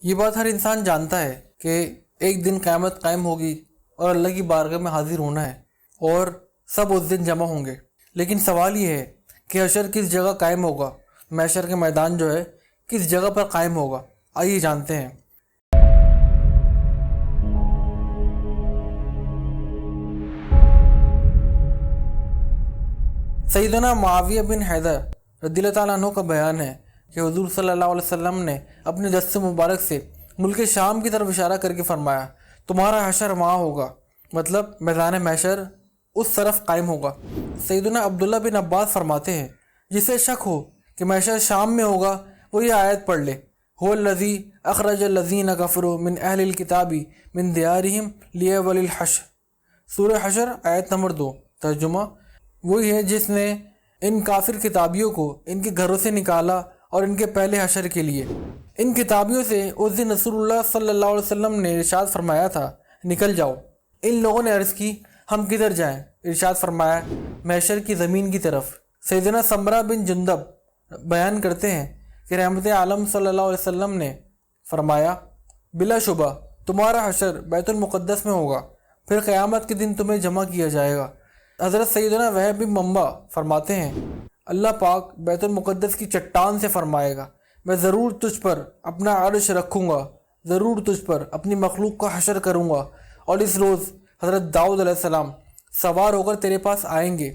یہ بات ہر انسان جانتا ہے کہ ایک دن قیامت قائم ہوگی اور اللہ کی بارگاہ میں حاضر ہونا ہے اور سب اس دن جمع ہوں گے. لیکن سوال یہ ہے کہ حشر کس جگہ قائم ہوگا؟ محشر کے میدان جو ہے کس جگہ پر قائم ہوگا؟ آئیے جانتے ہیں. سیدنا معاویہ بن حیدر رضی اللہ تعالیٰ عنہ کا بیان ہے کہ حضور صلی اللہ علیہ وسلم نے اپنے دست مبارک سے ملک شام کی طرف اشارہ کر کے فرمایا تمہارا حشر وہاں ہوگا، مطلب میدان محشر اس طرف قائم ہوگا. سیدنا عبداللہ بن عباس فرماتے ہیں جسے شک ہو کہ محشر شام میں ہوگا وہ یہ آیت پڑھ لے، هو الذی اخرج الذین کفروا من اہل الکتاب من دیارہم لیوم الحشر. سورہ حشر آیت نمبر 2. ترجمہ: وہی ہے جس نے ان کافر کتابیوں کو ان کے گھروں سے نکالا اور ان کے پہلے حشر کے لیے. ان کتابیوں سے اس دن رسول اللہ صلی اللہ علیہ وسلم نے ارشاد فرمایا تھا نکل جاؤ. ان لوگوں نے عرض کی ہم کدھر جائیں؟ ارشاد فرمایا محشر کی زمین کی طرف. سیدنا سمرہ بن جندب بیان کرتے ہیں کہ رحمت عالم صلی اللہ علیہ وسلم نے فرمایا بلا شبہ تمہارا حشر بیت المقدس میں ہوگا، پھر قیامت کے دن تمہیں جمع کیا جائے گا. حضرت سیدنا وہب بن منبع فرماتے ہیں اللہ پاک بیت المقدس کی چٹان سے فرمائے گا میں ضرور تجھ پر اپنا عرش رکھوں گا، ضرور تجھ پر اپنی مخلوق کا حشر کروں گا، اور اس روز حضرت داؤد علیہ السلام سوار ہو کر تیرے پاس آئیں گے